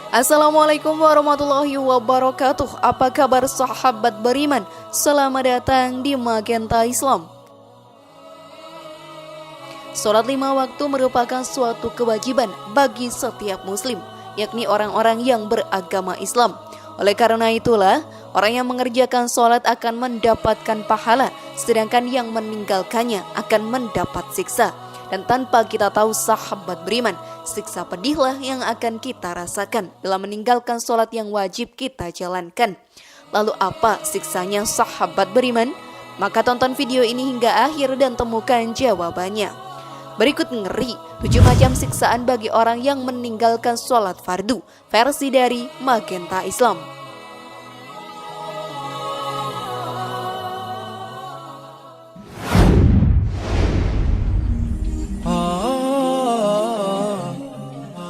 Assalamualaikum warahmatullahi wabarakatuh. Apa kabar sahabat beriman? Selamat datang di Magenta Islam. Sholat 5 waktu merupakan suatu kewajiban bagi setiap muslim, yakni orang-orang yang beragama Islam. Oleh karena itulah, orang yang mengerjakan sholat akan mendapatkan pahala, sedangkan yang meninggalkannya akan mendapat siksa. Dan tanpa kita tahu sahabat beriman, siksa pedihlah yang akan kita rasakan dalam meninggalkan sholat yang wajib kita jalankan. Lalu apa siksanya sahabat beriman? Maka tonton video ini hingga akhir dan temukan jawabannya. Berikut ngeri 7 macam siksaan bagi orang yang meninggalkan sholat fardu, versi dari Magenta Islam.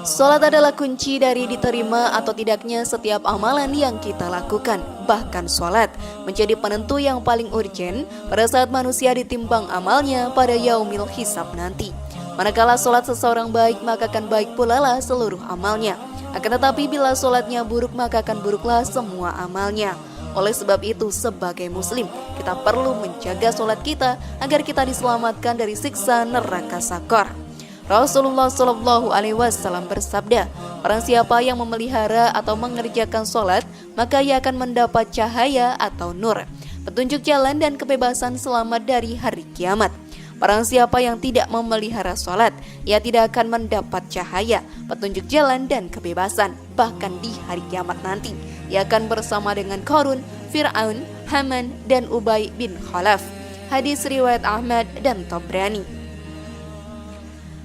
Sholat adalah kunci dari diterima atau tidaknya setiap amalan yang kita lakukan. Bahkan sholat menjadi penentu yang paling urgen pada saat manusia ditimbang amalnya pada yaumil hisab nanti. Manakala sholat seseorang baik, maka akan baik pula lah seluruh amalnya. Akan tetapi bila sholatnya buruk, maka akan buruklah semua amalnya. Oleh sebab itu, sebagai muslim, kita perlu menjaga sholat kita agar kita diselamatkan dari siksa neraka sakor. Rasulullah Shallallahu Alaihi Wasallam bersabda, orang siapa yang memelihara atau mengerjakan sholat, maka ia akan mendapat cahaya atau nur, petunjuk jalan dan kebebasan selamat dari hari kiamat. Orang siapa yang tidak memelihara sholat, ia tidak akan mendapat cahaya, petunjuk jalan dan kebebasan. Bahkan di hari kiamat nanti, ia akan bersama dengan Qarun, Fir'aun, Haman, dan Ubay bin Khalaf. Hadis riwayat Ahmad dan Tabrani.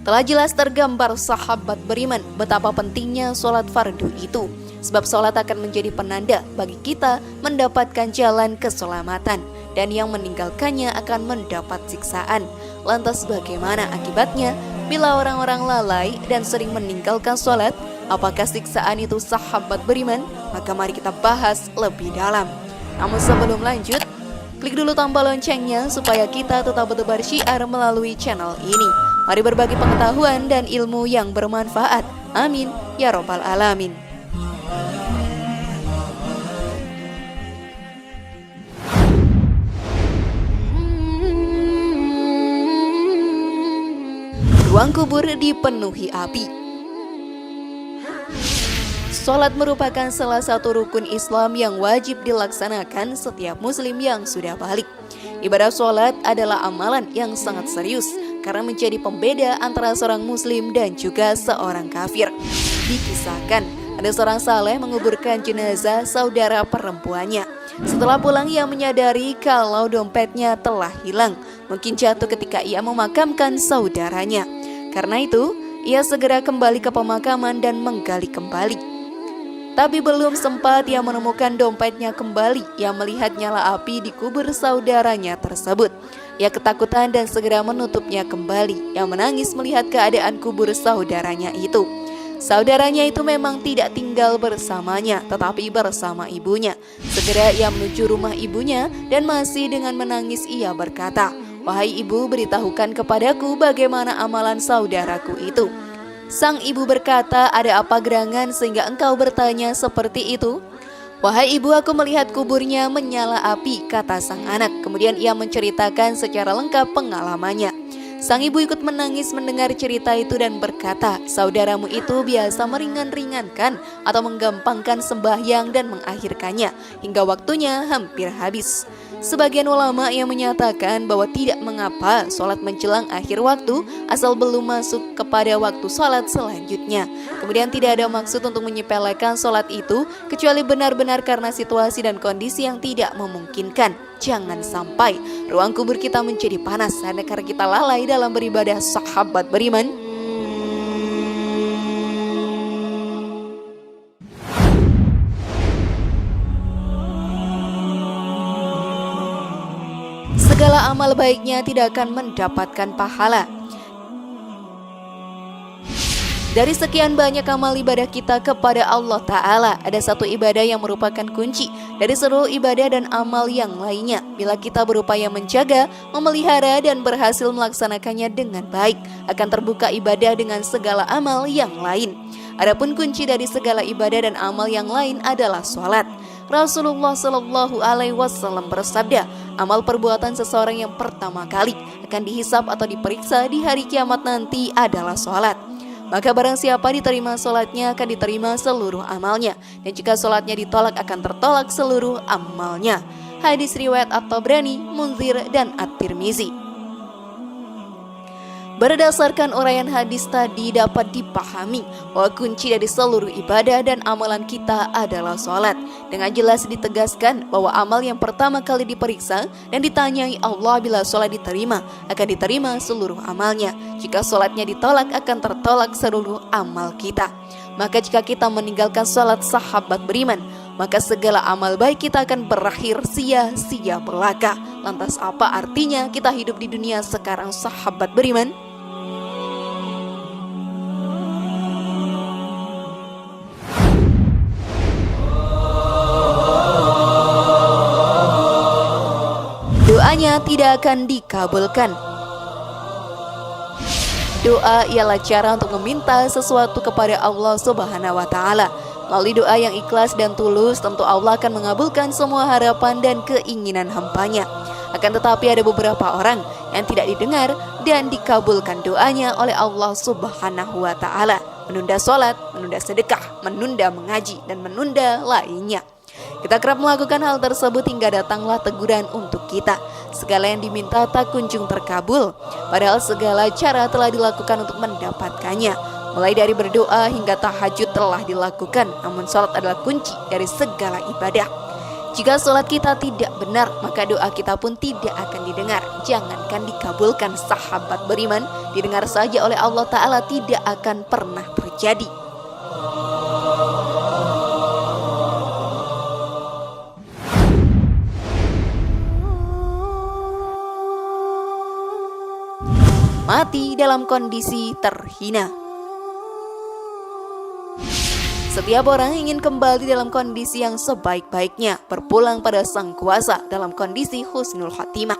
Telah jelas tergambar sahabat beriman betapa pentingnya sholat fardu itu. Sebab sholat akan menjadi penanda bagi kita mendapatkan jalan keselamatan, dan yang meninggalkannya akan mendapat siksaan. Lantas bagaimana akibatnya bila orang-orang lalai dan sering meninggalkan sholat? Apakah siksaan itu sahabat beriman? Maka mari kita bahas lebih dalam. Namun sebelum lanjut, klik dulu tombol loncengnya supaya kita tetap bertebar syiar melalui channel ini. Mari berbagi pengetahuan dan ilmu yang bermanfaat. Amin ya robbal alamin. Ruang kubur dipenuhi api. Sholat merupakan salah satu rukun Islam yang wajib dilaksanakan setiap muslim yang sudah balik. Ibadah sholat adalah amalan yang sangat serius karena menjadi pembeda antara seorang muslim dan juga seorang kafir. Dikisahkan, ada seorang saleh menguburkan jenazah saudara perempuannya. Setelah pulang, ia menyadari kalau dompetnya telah hilang. Mungkin jatuh ketika ia memakamkan saudaranya. Karena itu, ia segera kembali ke pemakaman dan menggali kembali. Tapi belum sempat ia menemukan dompetnya kembali, ia melihat nyala api di kubur saudaranya tersebut. Ia ketakutan dan segera menutupnya kembali. Ia menangis melihat keadaan kubur saudaranya itu. Saudaranya itu memang tidak tinggal bersamanya, tetapi bersama ibunya. Segera ia menuju rumah ibunya dan masih dengan menangis ia berkata, "Wahai ibu, beritahukan kepadaku bagaimana amalan saudaraku itu." Sang ibu berkata, "Ada apa gerangan sehingga engkau bertanya seperti itu?" "Wahai ibu, aku melihat kuburnya menyala api," kata sang anak. Kemudian ia menceritakan secara lengkap pengalamannya. Sang ibu ikut menangis mendengar cerita itu dan berkata, "Saudaramu itu biasa meringan-ringankan atau menggampangkan sembahyang dan mengakhirkannya hingga waktunya hampir habis." Sebagian ulama yang menyatakan bahwa tidak mengapa sholat menjelang akhir waktu asal belum masuk kepada waktu sholat selanjutnya. Kemudian tidak ada maksud untuk menyepelekan sholat itu kecuali benar-benar karena situasi dan kondisi yang tidak memungkinkan. Jangan sampai ruang kubur kita menjadi panas hanya karena kita lalai dalam beribadah sahabat beriman. Segala amal baiknya tidak akan mendapatkan pahala. Dari sekian banyak amal ibadah kita kepada Allah Ta'ala, ada satu ibadah yang merupakan kunci dari seluruh ibadah dan amal yang lainnya. Bila kita berupaya menjaga, memelihara, dan berhasil melaksanakannya dengan baik, akan terbuka ibadah dengan segala amal yang lain. Adapun kunci dari segala ibadah dan amal yang lain adalah sholat. Rasulullah Shallallahu Alaihi Wasallam bersabda, amal perbuatan seseorang yang pertama kali akan dihisab atau diperiksa di hari kiamat nanti adalah sholat. Maka barang siapa diterima sholatnya akan diterima seluruh amalnya, dan jika sholatnya ditolak akan tertolak seluruh amalnya. Hadis riwayat At-Tabrani, Munzir, dan At-Tirmizi. Berdasarkan uraian hadis tadi dapat dipahami bahwa kunci dari seluruh ibadah dan amalan kita adalah sholat. Dengan jelas ditegaskan bahwa amal yang pertama kali diperiksa dan ditanyai Allah bila sholat diterima, akan diterima seluruh amalnya. Jika sholatnya ditolak akan tertolak seluruh amal kita. Maka jika kita meninggalkan sholat sahabat beriman, maka segala amal baik kita akan berakhir sia-sia belaka. Lantas apa artinya kita hidup di dunia sekarang sahabat beriman? Doanya tidak akan dikabulkan. Doa ialah cara untuk meminta sesuatu kepada Allah Subhanahu wa Ta'ala. Melalui doa yang ikhlas dan tulus, tentu Allah akan mengabulkan semua harapan dan keinginan hambanya. Akan tetapi ada beberapa orang yang tidak didengar dan dikabulkan doanya oleh Allah Subhanahu wa Ta'ala. Menunda sholat, menunda sedekah, menunda mengaji, dan menunda lainnya. Kita kerap melakukan hal tersebut hingga datanglah teguran untuk kita. Segala yang diminta tak kunjung terkabul, padahal segala cara telah dilakukan untuk mendapatkannya. Mulai dari berdoa hingga tahajud telah dilakukan, namun sholat adalah kunci dari segala ibadah. Jika sholat kita tidak benar, maka doa kita pun tidak akan didengar. Jangankan dikabulkan sahabat beriman, didengar saja oleh Allah Ta'ala tidak akan pernah terjadi. Mati dalam kondisi terhina. Setiap orang ingin kembali dalam kondisi yang sebaik-baiknya, berpulang pada Sang Kuasa dalam kondisi husnul khatimah,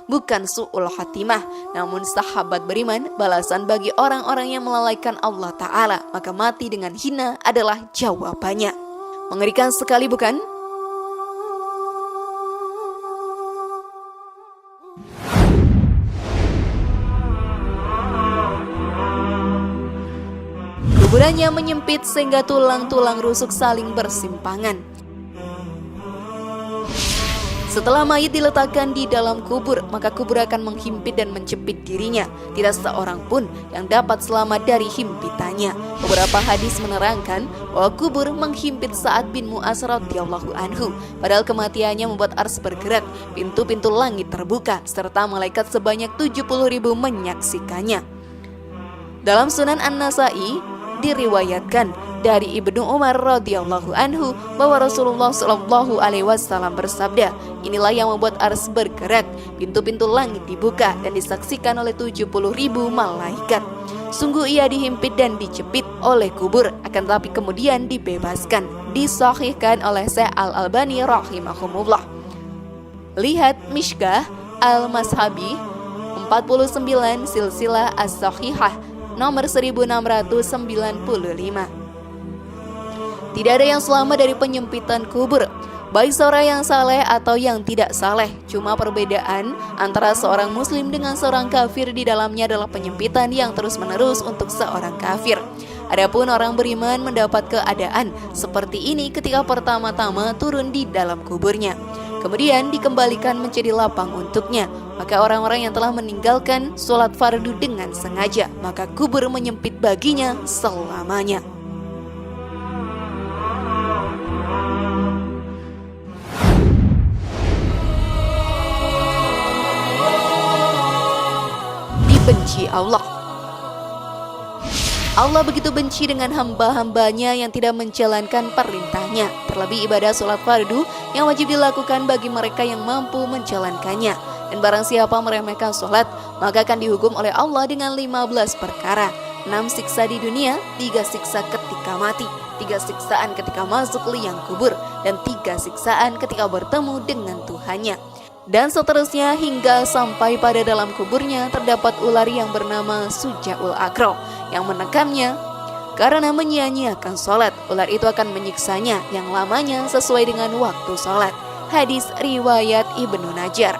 bukan su'ul khatimah. Namun sahabat beriman, balasan bagi orang-orang yang melalaikan Allah Ta'ala, maka mati dengan hina adalah jawabannya. Mengerikan sekali bukan? Kuburannya menyempit sehingga tulang-tulang rusuk saling bersimpangan. Setelah mayit diletakkan di dalam kubur, maka kubur akan menghimpit dan menjepit dirinya. Tidak seorang pun yang dapat selamat dari himpitannya. Beberapa hadis menerangkan bahwa kubur menghimpit Sa'ad bin Mu'az radhiyallahu anhu. Padahal kematiannya membuat ars bergerak, pintu-pintu langit terbuka, serta malaikat sebanyak 70.000 menyaksikannya. Dalam Sunan An-Nasai diriwayatkan dari Ibnu Umar radhiyallahu anhu bahwa Rasulullah Shallallahu Alaihi Wasallam bersabda, inilah yang membuat ars bergerak, pintu-pintu langit dibuka dan disaksikan oleh 70.000 malaikat. Sungguh ia dihimpit dan dijepit oleh kubur, akan tetapi kemudian dibebaskan. Disahihkan oleh Syekh Al-Albani rahimahumullah. Lihat Mishkah Al-Mashabi 49 Silsilah As-Sahihah nomor 1695. Tidak ada yang selamat dari penyempitan kubur, baik seorang yang saleh atau yang tidak saleh. Cuma perbedaan antara seorang muslim dengan seorang kafir di dalamnya adalah penyempitan yang terus-menerus untuk seorang kafir. Adapun orang beriman mendapat keadaan seperti ini ketika pertama-tama turun di dalam kuburnya, kemudian dikembalikan menjadi lapang untuknya. Maka orang-orang yang telah meninggalkan sholat fardu dengan sengaja, maka kubur menyempit baginya selamanya. Dibenci Allah. Allah begitu benci dengan hamba-hambanya yang tidak menjalankan perintahnya. Terlebih ibadah sholat fardu yang wajib dilakukan bagi mereka yang mampu menjalankannya. Dan barang siapa meremehkan sholat, maka akan dihukum oleh Allah dengan 15 perkara. 6 siksa di dunia, 3 siksa ketika mati, 3 siksaan ketika masuk liang kubur, dan 3 siksaan ketika bertemu dengan Tuhannya. Dan seterusnya hingga sampai pada dalam kuburnya terdapat ular yang bernama Sujaul Akro yang menekamnya. Karena menyia-nyiakan sholat, ular itu akan menyiksanya yang lamanya sesuai dengan waktu sholat. Hadis riwayat Ibnu Najjar.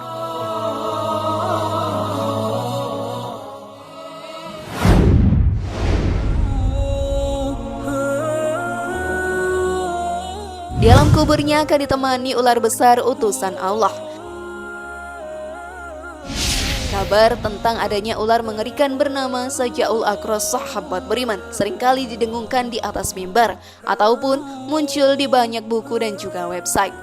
Di alam kuburnya akan ditemani ular besar utusan Allah. Kabar tentang adanya ular mengerikan bernama Sujaul Aqra sahabat beriman seringkali didengungkan di atas mimbar ataupun muncul di banyak buku dan juga website.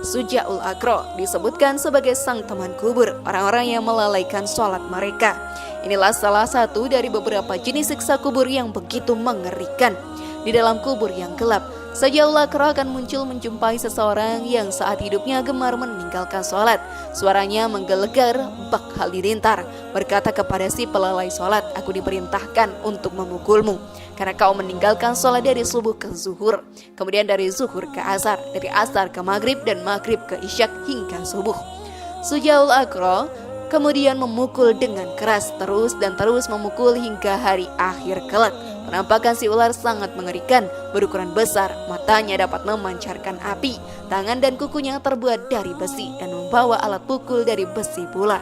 Sujaul Aqra disebutkan sebagai sang teman kubur, orang-orang yang melalaikan sholat mereka. Inilah salah satu dari beberapa jenis siksa kubur yang begitu mengerikan. Di dalam kubur yang gelap, Sujaul Aqra akan muncul menjumpai seseorang yang saat hidupnya gemar meninggalkan sholat. Suaranya menggelegar bak halilintar, berkata kepada si pelalai sholat, "Aku diperintahkan untuk memukulmu, karena kau meninggalkan sholat dari subuh ke zuhur, kemudian dari zuhur ke asar, dari asar ke maghrib, dan maghrib ke isyak hingga subuh." Sujaul Aqra kemudian memukul dengan keras terus memukul hingga hari akhir kelak. Penampakan si ular sangat mengerikan, berukuran besar, matanya dapat memancarkan api, tangan dan kukunya terbuat dari besi dan membawa alat pukul dari besi pula.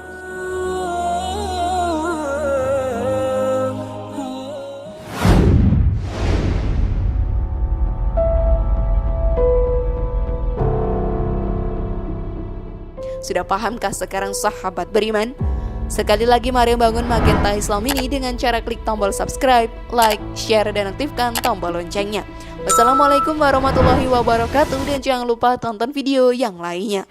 Sudah pahamkah sekarang sahabat beriman? Sekali lagi mari bangun Magenta Islam ini dengan cara klik tombol subscribe, like, share, dan aktifkan tombol loncengnya. Wassalamualaikum warahmatullahi wabarakatuh dan jangan lupa tonton video yang lainnya.